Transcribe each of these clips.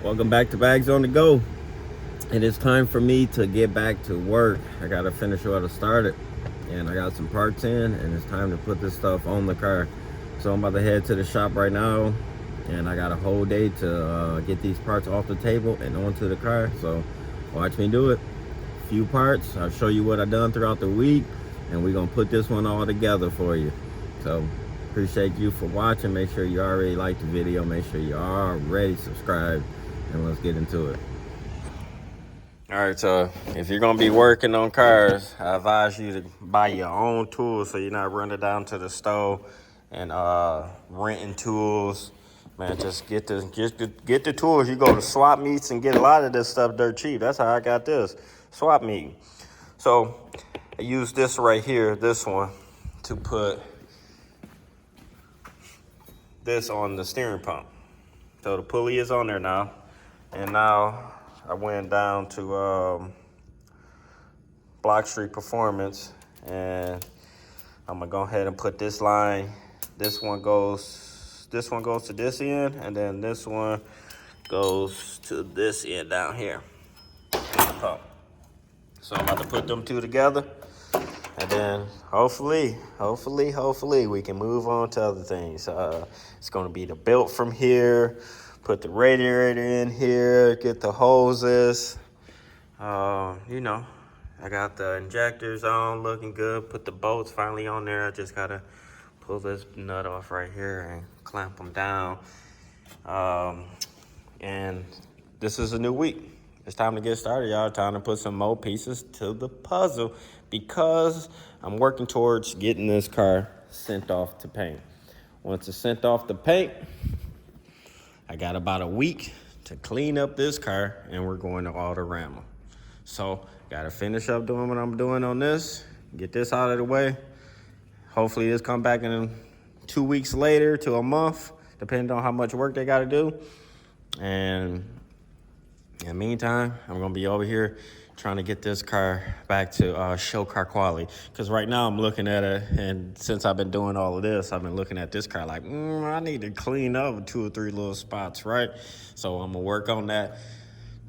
Welcome back to Bags on the Go. It is time for me to get back to work. I gotta finish what I started, and I got some parts in, and it's time to put this stuff on the car. So I'm about to head to the shop right now, and I got a whole day to get these parts off the table and onto the car. So watch me do it. Few parts. I'll show you what I've done throughout the week, and we're gonna put this one all together for you. So appreciate you for watching. Make sure you already like the video. Make sure you already subscribed, and let's get into it. All right, so if you're gonna be working on cars, I advise you to buy your own tools so you're not running down to the store and renting tools. Man, just get the tools. You go to swap meets and get a lot of this stuff dirt cheap. That's how I got this swap meet. So I use this right here, this one, to put this on the steering pump. So the pulley is on there now, and now I went down to Block Street Performance, and I'm gonna go ahead and put this line. This one goes to this end, and then this one goes to this end down here. So I'm about to put them two together, and then hopefully we can move on to other things. It's gonna be the belt from here. Put the radiator in here, get the hoses. I got the injectors on, looking good. Put the bolts finally on there. I just gotta pull this nut off right here and clamp them down. And this is a new week. It's time to get started, y'all. Time to put some more pieces to the puzzle because I'm working towards getting this car sent off to paint. Once it's sent off to paint, I got about a week to clean up this car, and we're going to Autorama. So, gotta finish up doing what I'm doing on this, get this out of the way. Hopefully this come back in 2 weeks later to a month, depending on how much work they gotta do. And in the meantime, I'm gonna be over here trying to get this car back to show car quality. Because right now I'm looking at it, and since I've been doing all of this, I've been looking at this car like, I need to clean up 2 or 3 little spots, right? So I'm gonna work on that.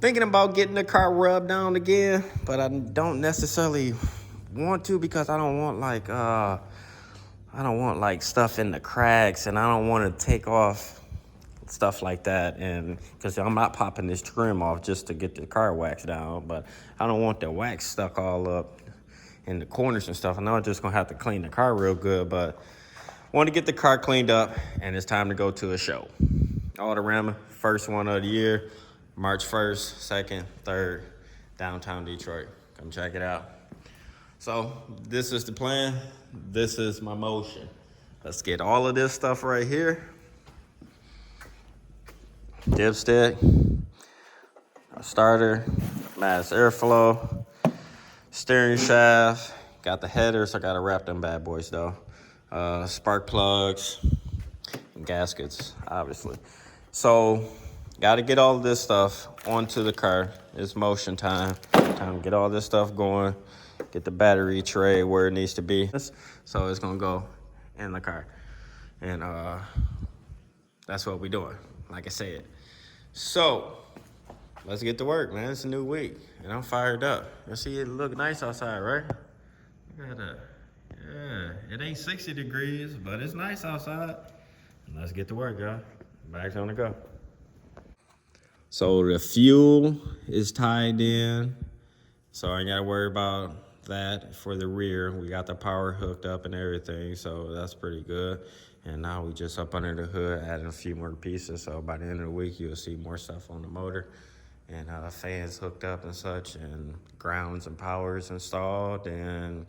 Thinking about getting the car rubbed down again, but I don't necessarily want to because I don't want like stuff in the cracks, and I don't want to take off stuff like that, and because I'm not popping this trim off just to get the car wax down, but I don't want the wax stuck all up in the corners and stuff. I know I'm just gonna have to clean the car real good, but want to get the car cleaned up, and it's time to go to a show. Autorama, first one of the year, March 1st, 2nd, 3rd, downtown Detroit. Come check it out. So this is the plan. This is my motion. Let's get all of this stuff right here. Dipstick, a starter, mass airflow, steering shaft, got the headers. I gotta wrap them bad boys though. Spark plugs, and gaskets, obviously. So, gotta get all of this stuff onto the car. It's motion time. Time to get all this stuff going. Get the battery tray where it needs to be. So it's gonna go in the car, and that's what we're doing. Like I said. So, let's get to work, man. It's a new week, and I'm fired up. You see it look nice outside, right? Look at that. Yeah, it ain't 60 degrees, but it's nice outside. And let's get to work, y'all. Bags on the go. So the fuel is tied in, so I ain't gotta worry about that for the rear. We got the power hooked up and everything, so that's pretty good. And now we just up under the hood, adding a few more pieces. So by the end of the week, you'll see more stuff on the motor, and fans hooked up and such, and grounds and powers installed, and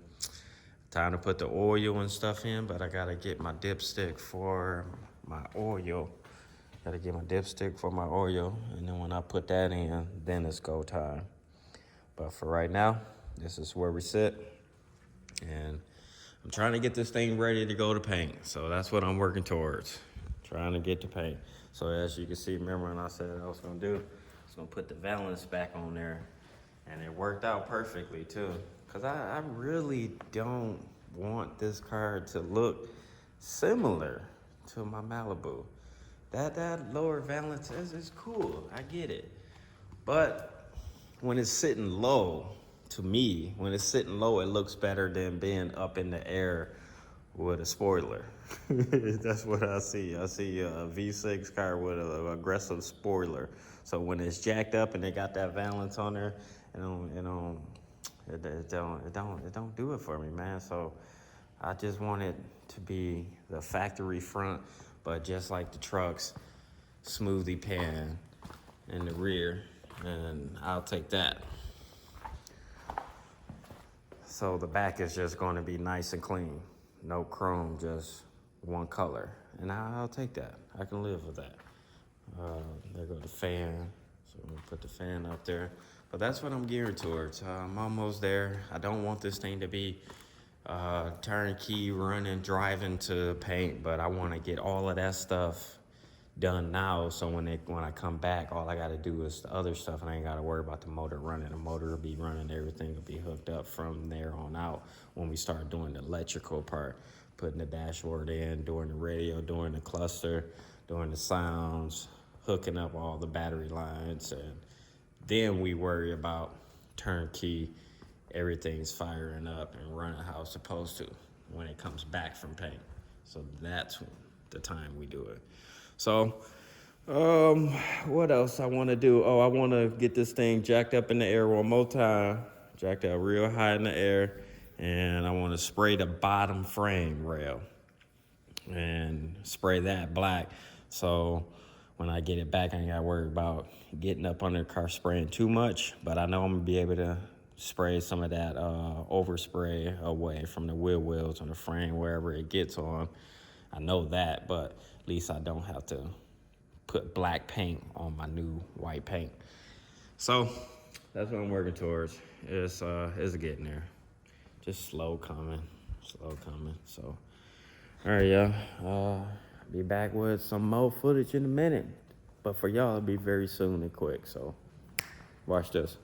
time to put the oil and stuff in. But I gotta get my dipstick for my oil. And then when I put that in, then it's go time. But for right now, this is where we sit, and I'm trying to get this thing ready to go to paint. So that's what I'm working towards, trying to get to paint. So as you can see, remember when I said I was gonna do, I was gonna put the valance back on there, and it worked out perfectly too. Cause I really don't want this car to look similar to my Malibu. that lower valance is cool. I get it. But when it's sitting low, to me, when it's sitting low, it looks better than being up in the air with a spoiler. That's what I see. I see a V6 car with an aggressive spoiler. So when it's jacked up and they got that valance on there, it don't do it for me, man. So I just want it to be the factory front, but just like the trucks, smoothly pan in the rear, and I'll take that. So the back is just going to be nice and clean, no chrome, just one color, and I'll take that. I can live with that. There go the fan. So I'm gonna put the fan up there. But that's what I'm geared towards. I'm almost there. I don't want this thing to be turnkey, running, driving to paint, but I want to get all of that stuff done now. So when I come back, all I got to do is the other stuff, and I ain't got to worry about the motor running. The motor will be running. Everything will be hooked up from there on out when we start doing the electrical part, putting the dashboard in, doing the radio, doing the cluster, doing the sounds, hooking up all the battery lines, and then we worry about turnkey. Everything's firing up and running how it's supposed to when it comes back from paint. So that's the time we do it. So, what else I want to do? Oh, I want to get this thing jacked up in the air one more time, jacked up real high in the air, and I want to spray the bottom frame rail and spray that black. So when I get it back, I ain't got to worry about getting up under the car spraying too much, but I know I'm going to be able to spray some of that overspray away from the wheel wells on the frame, wherever it gets on. I know that, but at least I don't have to put black paint on my new white paint. So that's what I'm working towards. It's getting there. Just slow coming. So, all right, y'all. Be back with some more footage in a minute. But for y'all, it'll be very soon and quick. So watch this.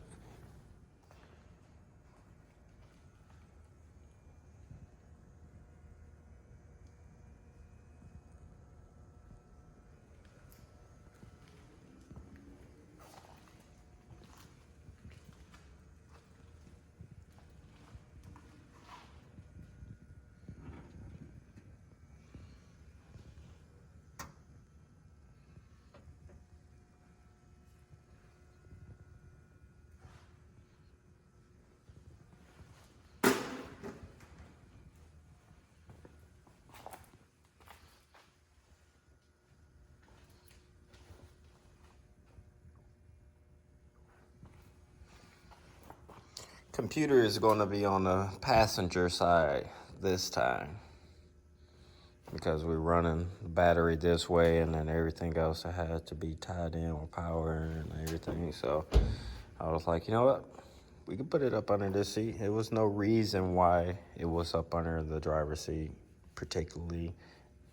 Computer is going to be on the passenger side this time because we're running the battery this way, and then everything else that had to be tied in with power and everything. So I was like, you know what? We could put it up under this seat. There was no reason why it was up under the driver's seat particularly.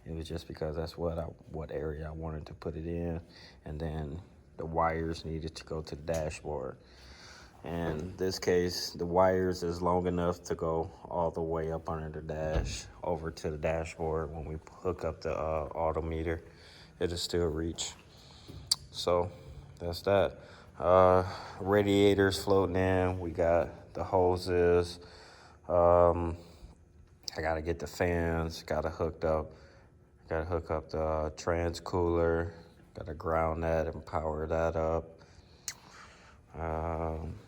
It was just because that's what area I wanted to put it in, and then the wires needed to go to the dashboard. And in this case, the wires is long enough to go all the way up under the dash over to the dashboard. When we hook up the odometer, it'll still reach. So that's that. Radiators floating in. We got the hoses. I gotta get the fans. Gotta hook up the trans cooler. Gotta ground that and power that up.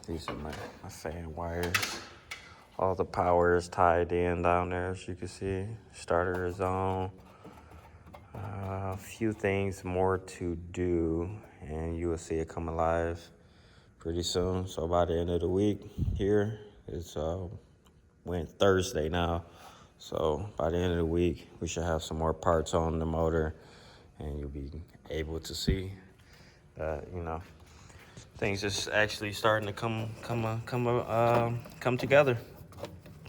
These are my fan wires. All the power is tied in down there, as you can see. Starter is on. A few things more to do, and you will see it come alive pretty soon. So by the end of the week here, it's went Thursday now. So by the end of the week, we should have some more parts on the motor, and you'll be able to see that, things just actually starting to come together.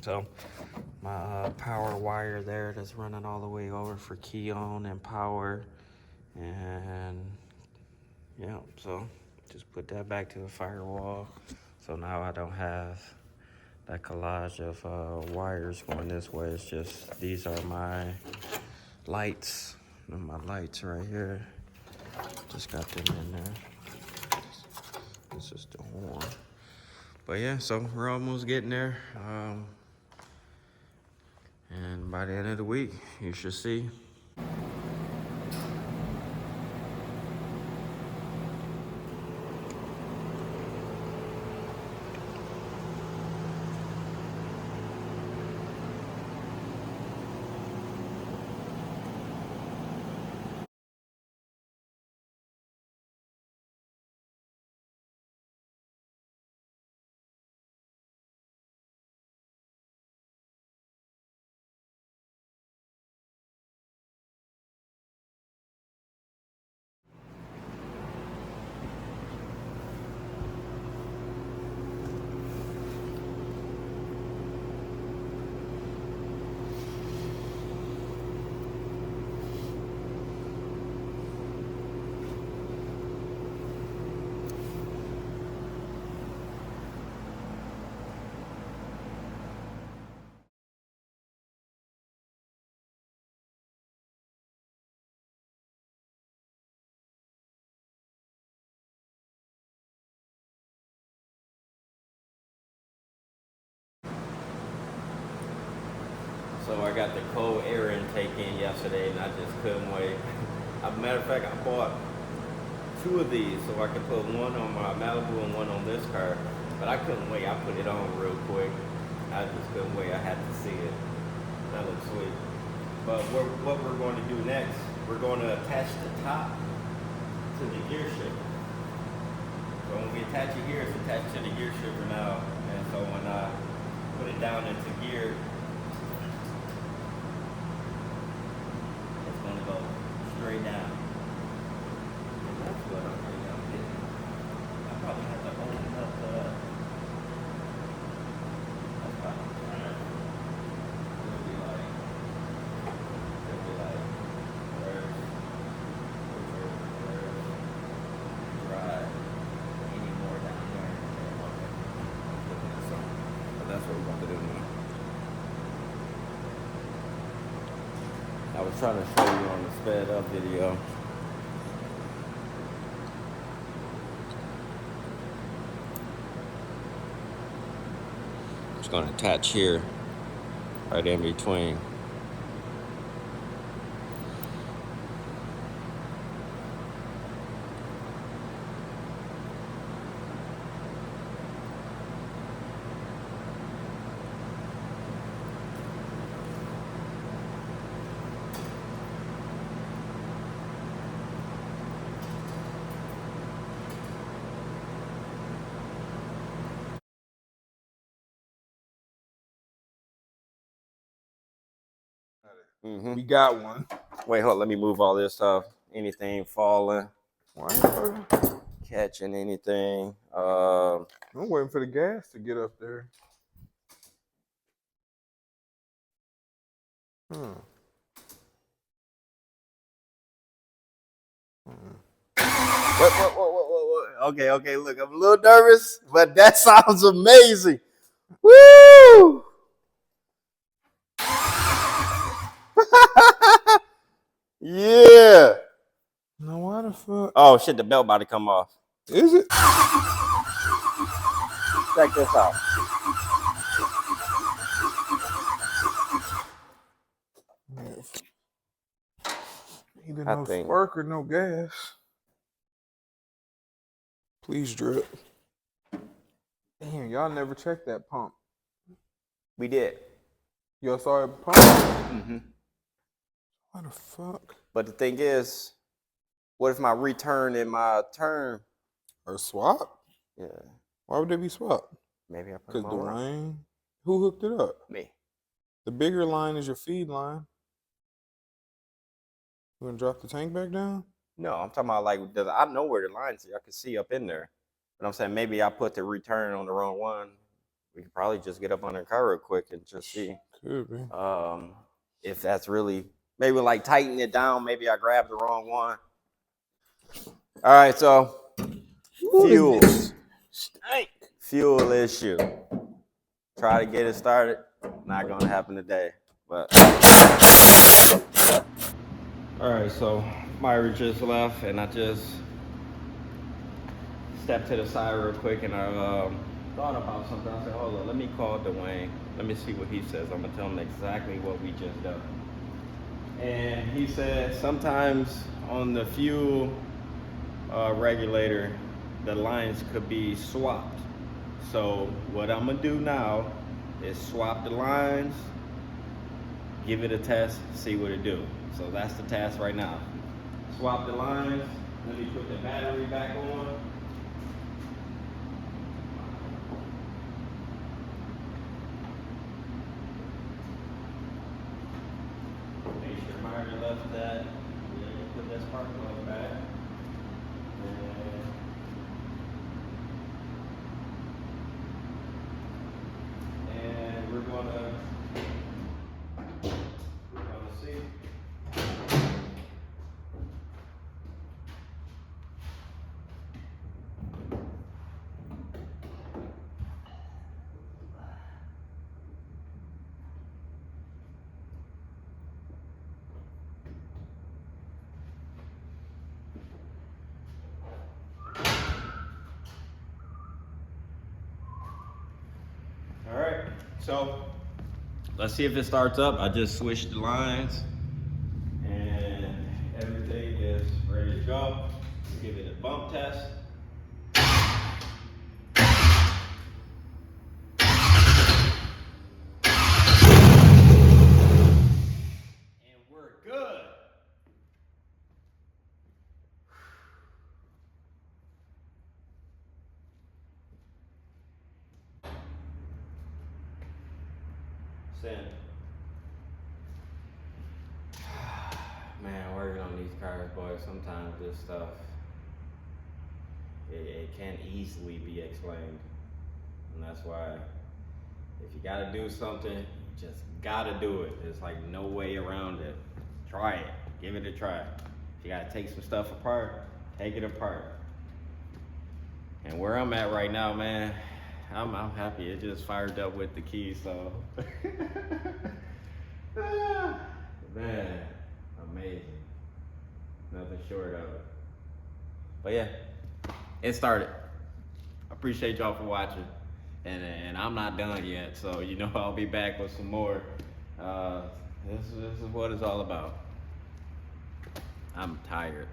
So my power wire there that's running all the way over for key on and power, and yeah, so just put that back to the firewall. So now I don't have that collage of wires going this way. It's just these are my lights. My lights right here. Just got them in there. This is the horn. But yeah, so we're almost getting there. And by the end of the week, you should see. So I got the cold air intake in yesterday, and I just couldn't wait. As a matter of fact, I bought 2 of these so I could put one on my Malibu and one on this car. But I couldn't wait. I put it on real quick. I just couldn't wait. I had to see it. That looks sweet. But what we're going to do next, we're going to attach the top to the gear shifter. So when we attach it here, it's attached to the gear shifter now. And so when I put it down into gear, go straight down. And that's what I'm getting. I probably have to open up that's probably right. It'll be like reverse, drive, any more down there. Looking at something. But that's what we're going to do now. I was trying to show you on the sped up video. It's going to attach here, right in between. We got one. Wait, hold on, let me move all this stuff. Anything falling, catching anything. I'm waiting for the gas to get up there. What? Okay, look, I'm a little nervous, but that sounds amazing. Woo! Yeah. No, why the fuck? Oh shit, the belt about to come off. Is it? Check this out. Either no spark or no gas. Please drip. Damn, y'all never checked that pump. We did. Y'all saw it pump? Mm-hmm. What the fuck? But the thing is, what if my return and my turn are swapped? Yeah. Why would they be swapped? Maybe I put because the line. Who hooked it up? Me. The bigger line is your feed line. You gonna drop the tank back down? No, I'm talking about like I know where the lines are. I can see up in there. But I'm saying maybe I put the return on the wrong one. We could probably just get up on the car real quick and just see. Could be. If that's really maybe like tighten it down. Maybe I grabbed the wrong one. All right, so fuel. Fuel issue. Try to get it started. Not gonna happen today. But all right, so Myra just left, and I just stepped to the side real quick, and I thought about something. I said, hold on, let me call Dwayne. Let me see what he says. I'm gonna tell him exactly what we just done. And he said sometimes on the fuel regulator, the lines could be swapped. So what I'm gonna do now is swap the lines, give it a test, see what it do. So that's the task right now. Swap the lines. Let me put the battery back on. Make sure Myra left that. Put that spark plug back. And we're gonna see. All right, so let's see if it starts up. I just switched the lines and everything is ready to go. Let's give it a bump test. And we're good. Send. Man, working on these cars, boy, sometimes this stuff, it can't easily be explained. And that's why if you gotta do something, you just gotta do it. There's like no way around it. Try it, give it a try. If you gotta take some stuff apart, take it apart. And where I'm at right now, man, I'm happy. It just fired up with the key, so. Man, amazing. Nothing short of it. But yeah, it started. I appreciate y'all for watching. And I'm not done yet, so you know I'll be back with some more. This is what it's all about. I'm tired.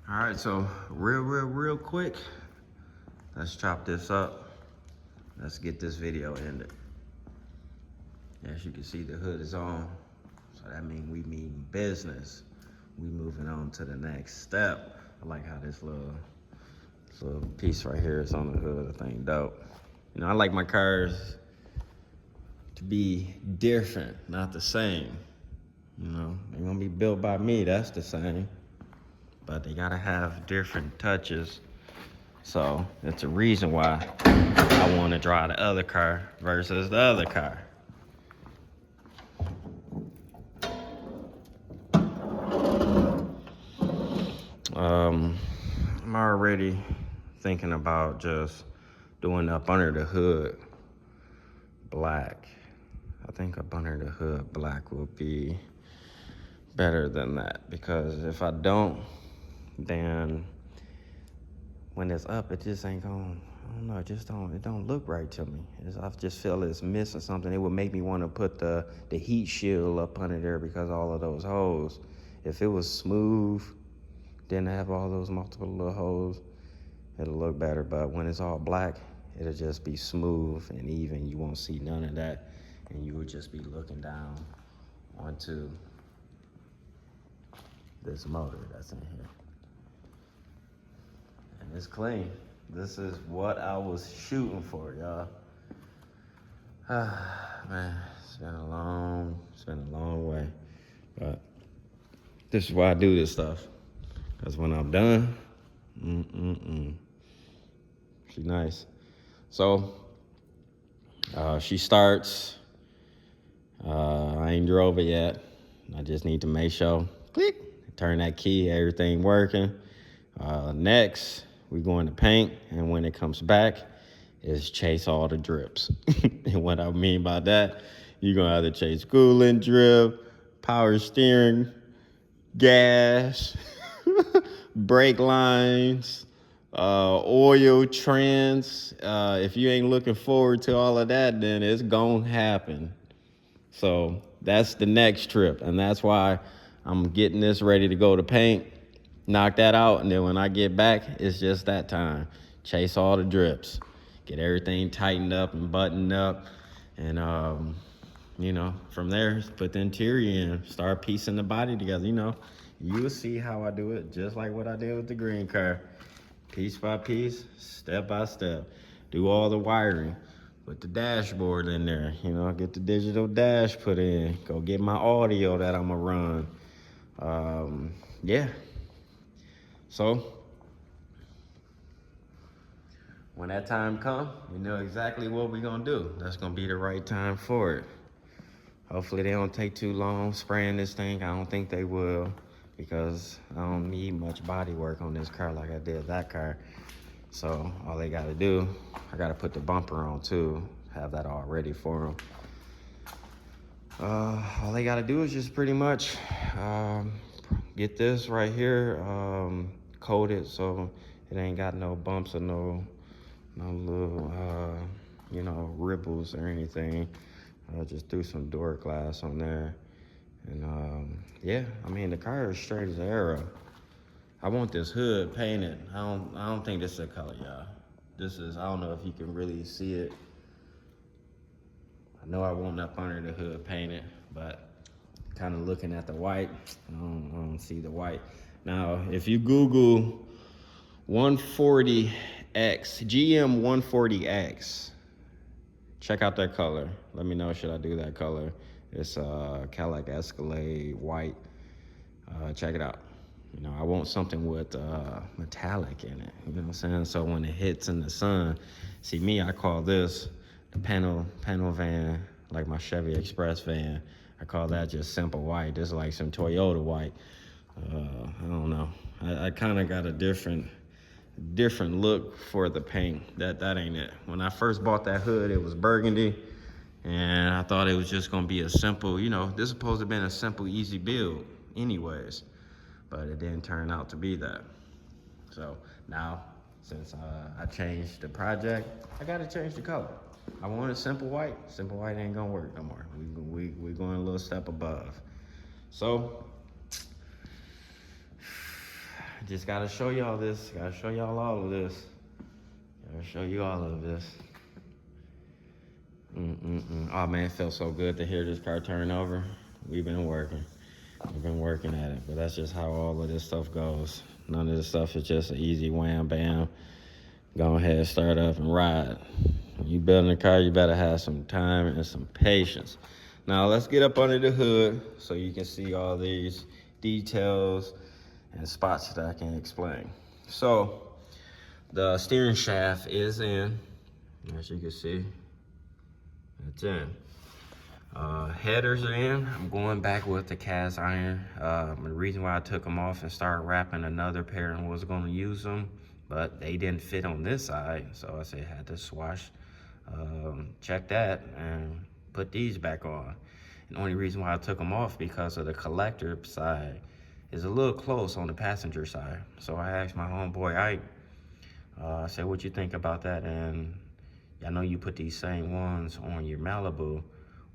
All right, so real quick, let's chop this up. Let's get this video ended. As you can see, the hood is on. So that means we mean business. We moving on to the next step. I like how this little piece right here is on the hood. I think dope. You know, I like my cars to be different, not the same. You know, they're gonna be built by me, that's the same. But they gotta have different touches. So it's a reason why I wanna drive the other car versus the other car. I'm already thinking about just doing up under the hood black. I think up under the hood black will be better than that, because if I don't, then when it's up, it just ain't going, I don't know, it don't look right to me. I just feel it's missing something. It would make me want to put the heat shield up under there because all of those holes. If it was smooth, didn't have all those multiple little holes, it'll look better. But when it's all black, it'll just be smooth and even. You won't see none of that, and you will just be looking down onto this motor that's in here. And it's clean. This is what I was shooting for, y'all. Man, it's been a long way. But this is why I do this stuff. Because when I'm done, she's nice. So, she starts. I ain't drove it yet. I just need to make sure, click, turn that key, everything working. Next, we going to paint, and when it comes back, is chase all the drips. And what I mean by that, you're gonna have to chase coolant drip, power steering, gas, brake lines, oil trends. If you ain't looking forward to all of that, then it's gonna happen. So that's the next trip, and that's why I'm getting this ready to go to paint, knock that out, and then when I get back, it's just that time. Chase all the drips, get everything tightened up and buttoned up, and from there, put the interior in, start piecing the body together. You will see how I do it, just like what I did with the green car. Piece by piece, step by step. Do all the wiring. Put the dashboard in there. Get the digital dash put in. Go get my audio that I'm going to run. Yeah. So, when that time comes, we know exactly what we're going to do. That's going to be the right time for it. Hopefully they don't take too long spraying this thing. I don't think they will, because I don't need much body work on this car like I did that car. So all they got to do, I got to put the bumper on too, have that all ready for them. All they got to do is just pretty much get this right here coated so it ain't got no bumps or no little ripples or anything. Just threw some door glass on there, and yeah, the car is straight as an arrow. I want this hood painted. I don't think this is a color, y'all. I don't know if you can really see it. I know I want up under the hood painted, but kind of looking at the white, I don't see the white. Now, if you Google 140X, GM 140X, check out that color. Let me know, should I do that color? It's Cadillac Escalade white. Check it out. I want something with metallic in it. You know what I'm saying? So when it hits in the sun, see me, I call this the panel van, like my Chevy Express van. I call that just simple white. This is like some Toyota white. I don't know. I kind of got a different look for the paint. That ain't it. When I first bought that hood, it was burgundy, and I thought it was just gonna be a simple, this is supposed to have been a simple, easy build anyways, but it didn't turn out to be that. So now, since I changed the project, I gotta change the color. I wanted simple white. Simple white ain't gonna work no more. We going a little step above. So just gotta show y'all this. Gotta show y'all all of this. Gotta show you all of this. Oh man, it feels so good to hear this car turn over. We've been working at it, but that's just how all of this stuff goes. None of this stuff is just an easy wham bam. Go ahead, start up and ride. When you building a car, you better have some time and some patience. Now let's get up under the hood so you can see all these details and spots that I can explain. So the steering shaft is in, as you can see, it's in. Headers are in. I'm going back with the cast iron. The reason why I took them off and started wrapping another pair and was going to use them, but they didn't fit on this side, so I said I had to swatch, check that, and put these back on. And the only reason why I took them off because of the collector side is a little close on the passenger side. So I asked my homeboy Ike, I said, what you think about that? And I know you put these same ones on your Malibu,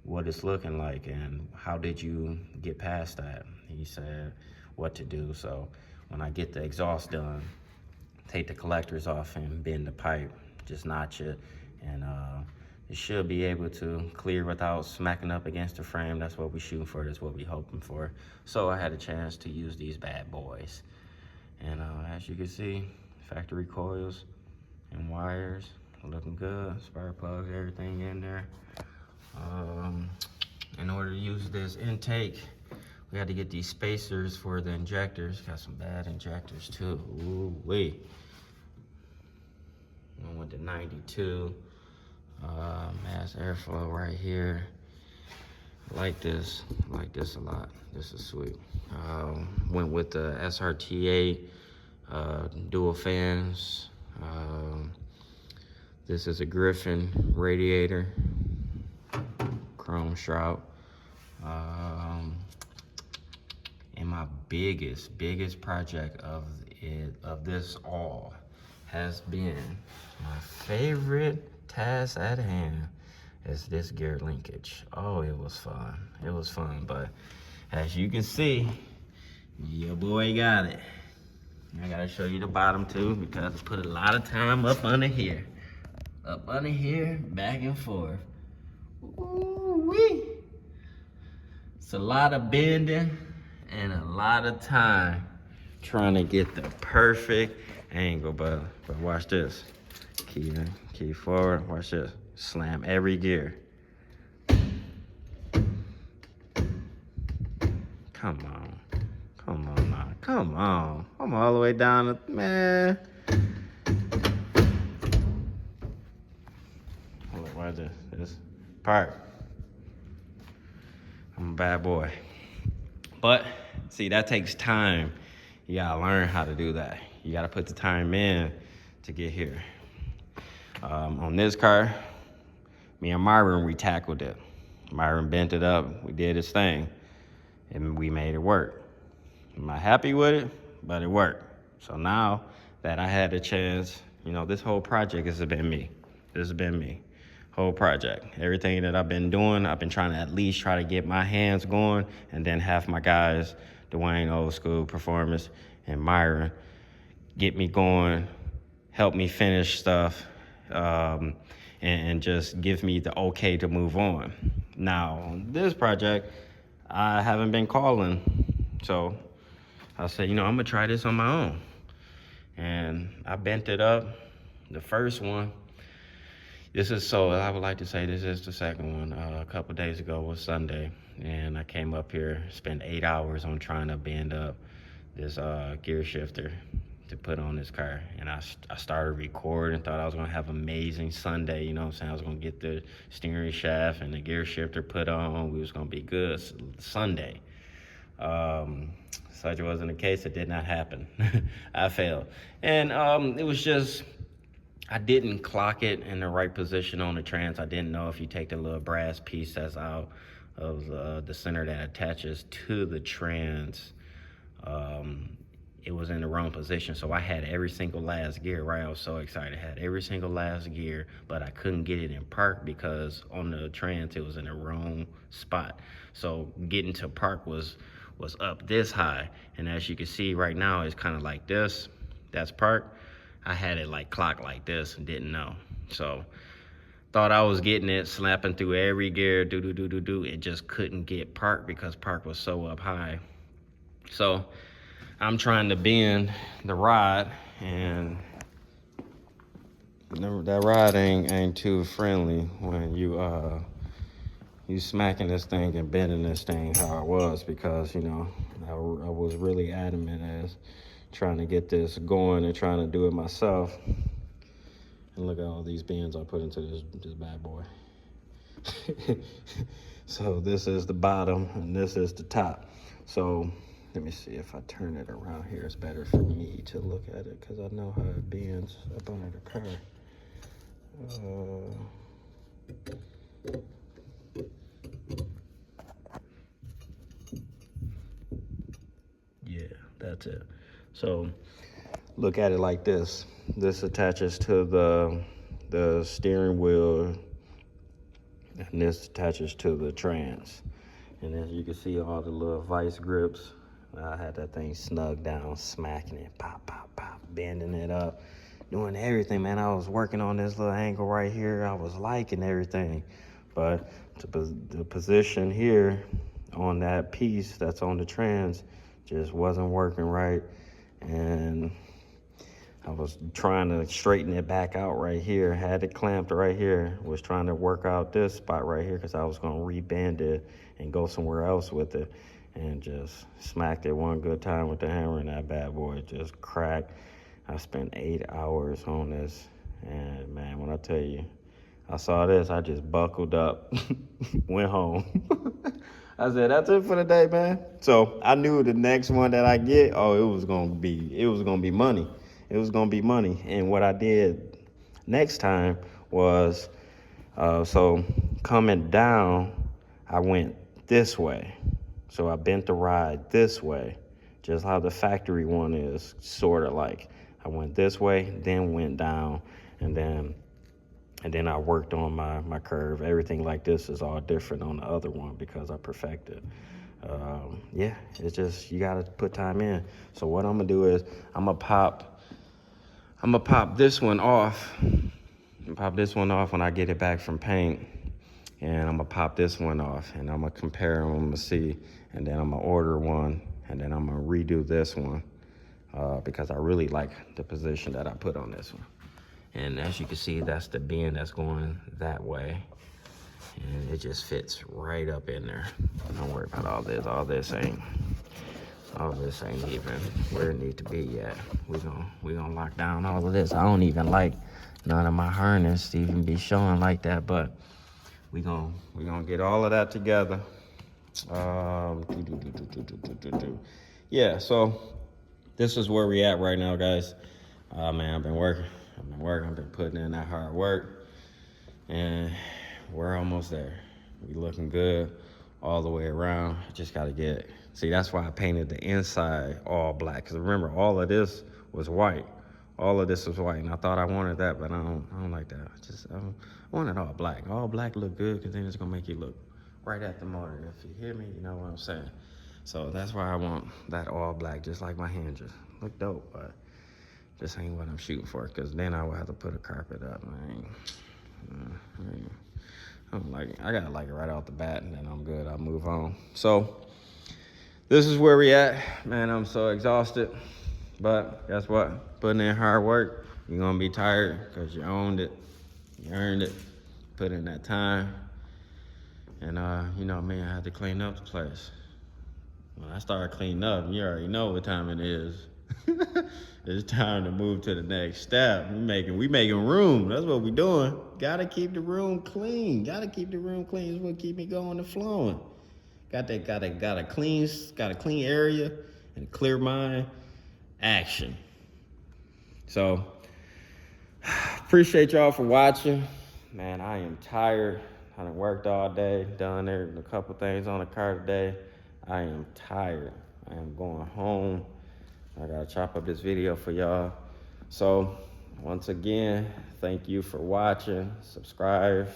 what it's looking like, and how did you get past that? He said what to do. So when I get the exhaust done, take the collectors off and bend the pipe, just notch it, and it should be able to clear without smacking up against the frame. That's what we're shooting for, that's what we're hoping for. So I had a chance to use these bad boys. And as you can see, factory coils and wires, looking good. Spark plugs, everything in there. In order to use this intake, we had to get these spacers for the injectors. Got some bad injectors too. Ooh wee. I went to 92. Mass airflow right here. I like this a lot. This is sweet. Went with the SRT8 dual fans. This is a Griffin radiator, chrome shroud. And my biggest project of this all has been my favorite task at hand is this gear linkage. Oh, it was fun. It was fun, but as you can see, your boy got it. I gotta show you the bottom too because I put a lot of time up under here. Up under here, back and forth. Ooh-wee. It's a lot of bending and a lot of time trying to get the perfect angle, but watch this. Key forward, watch this. Slam every gear. Come on now, come on. I'm all the way down, man. Look, watch this part. I'm a bad boy. But, see, that takes time. You gotta learn how to do that. You gotta put the time in to get here. On this car, me and Myron, we tackled it. Myron bent it up, we did his thing, and we made it work. I'm not happy with it, but it worked. So now that I had a chance, you know, this whole project has been me. This has been me. Whole project. Everything that I've been doing, I've been trying to at least try to get my hands going and then have my guys, Dwayne Old School Performance and Myron, get me going, help me finish stuff, and just give me the okay to move on. Now, on this project, I haven't been calling, so I said, you know, I'm gonna try this on my own. And I bent it up. The first one, I would like to say this is the second one. A couple days ago was Sunday, and I came up here, spent 8 hours on trying to bend up this gear shifter to put on this car. And I started recording, thought I was gonna have an amazing Sunday, you know what I'm saying? I was gonna get the steering shaft and the gear shifter put on. We was gonna be good Sunday. Such wasn't the case. It did not happen. I failed. And it was just, I didn't clock it in the right position on the trans. I didn't know if you take the little brass piece that's out of the center that attaches to the trans, it was in the wrong position. So I had every single last gear, right? I was so excited. I had every single last gear, but I couldn't get it in park because on the trans, it was in the wrong spot. So getting to park was up this high. And as you can see right now, it's kind of like this. That's park. I had it like clocked like this and didn't know. So thought I was getting it, slapping through every gear, It just couldn't get park because park was so up high. So I'm trying to bend the rod, and that rod ain't too friendly when you smacking this thing and bending this thing how it was, because, you know, I was really adamant as trying to get this going and trying to do it myself. And look at all these bends I put into this bad boy. So this is the bottom and this is the top. So let me see if I turn it around here. It's better for me to look at it because I know how it bends up under the car. Yeah, that's it. So look at it like this. This attaches to the steering wheel, and this attaches to the trans. And as you can see, all the little vice grips, I had that thing snug down, smacking it, pop, pop, pop, bending it up, doing everything, man. I was working on this little angle right here. I was liking everything. But the position here on that piece that's on the trans just wasn't working right. And I was trying to straighten it back out right here, had it clamped right here, was trying to work out this spot right here because I was going to rebend it and go somewhere else with it, and just smacked it one good time with the hammer, and that bad boy just cracked. I spent 8 hours on this, and man, when I tell you, I saw this, I just buckled up, went home. I said, that's it for the day, man. So I knew the next one that I get, it was gonna be money. It was gonna be money. And what I did next time was, so coming down, I went this way. So I bent the ride this way just how the factory one is, sort of like. I went this way, then went down, and then I worked on my curve. Everything like this is all different on the other one because I perfected. Yeah, it's just, you gotta put time in. So what I'm gonna do is I'm gonna pop this one off. Pop this one off when I get it back from paint, and I'm gonna pop this one off, and I'm gonna compare them, I'm gonna see, and then I'm gonna order one, and then I'm gonna redo this one because I really like the position that I put on this one. And as you can see, that's the bend that's going that way. And it just fits right up in there. Don't worry about all this. All this ain't even where it needs to be yet. We gonna lock down all of this. I don't even like none of my harness to even be showing like that, but we gonna get all of that together. Yeah, so this is where we at right now, guys. Man, I've been working, I've been putting in that hard work, and we're almost there. We looking good all the way around. Just gotta get, see, that's why I painted the inside all black, because remember, all of this was white. All of this was white, and I thought I wanted that, but I don't like that. I want it all black. All black look good, because then it's gonna make you look right at the motor. If you hear me, you know what I'm saying. So that's why I want that all black, just like my hinges. Look dope, but this ain't what I'm shooting for, because then I will have to put a carpet up. I don't like it. I gotta like it right off the bat, and then I'm good. I'll move on. So this is where we at, man. I'm so exhausted, but guess what? Putting in hard work, you're gonna be tired because you owned it, you earned it, put in that time, and you know me, I had to clean up the place. When I started cleaning up, you already know what time it is. It's time to move to the next step. We making room. That's what we doing. Gotta keep the room clean. Gotta keep the room clean. It's what keep me going and flowing. Got a clean area and a clear mind. Action. So appreciate y'all for watching. Man, I am tired. I done worked all day, done a couple things on the car today. I am tired. I am going home. I gotta chop up this video for y'all. So once again, thank you for watching. Subscribe,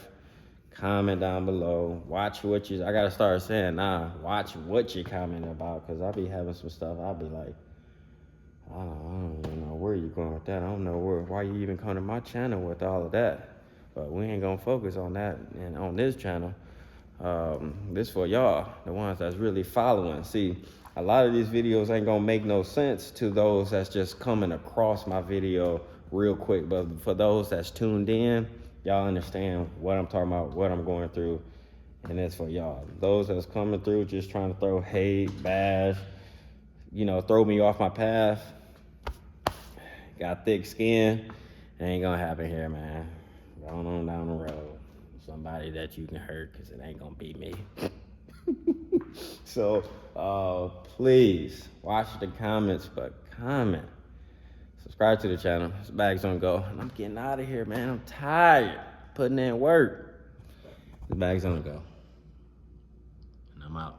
comment down below. Watch what I gotta start saying now, watch what you commenting about, because I be having some stuff, I'll be like, I don't even know where you going with that. I don't know why you even come to my channel with all of that. But we ain't gonna focus on that and on this channel. This for y'all, the ones that's really following. See, a lot of these videos ain't gonna make no sense to those that's just coming across my video real quick. But for those that's tuned in, y'all understand what I'm talking about, what I'm going through, and it's for y'all. Those that's coming through just trying to throw hate, bash, you know, throw me off my path, got thick skin, it ain't gonna happen here, man. Going on down the road. Somebody that you can hurt, because it ain't gonna be me. So please watch the comments, but comment, subscribe to the channel. It's Bags on Go, and I'm getting out of here, man. I'm tired putting in work. The Bags on Go, and I'm out.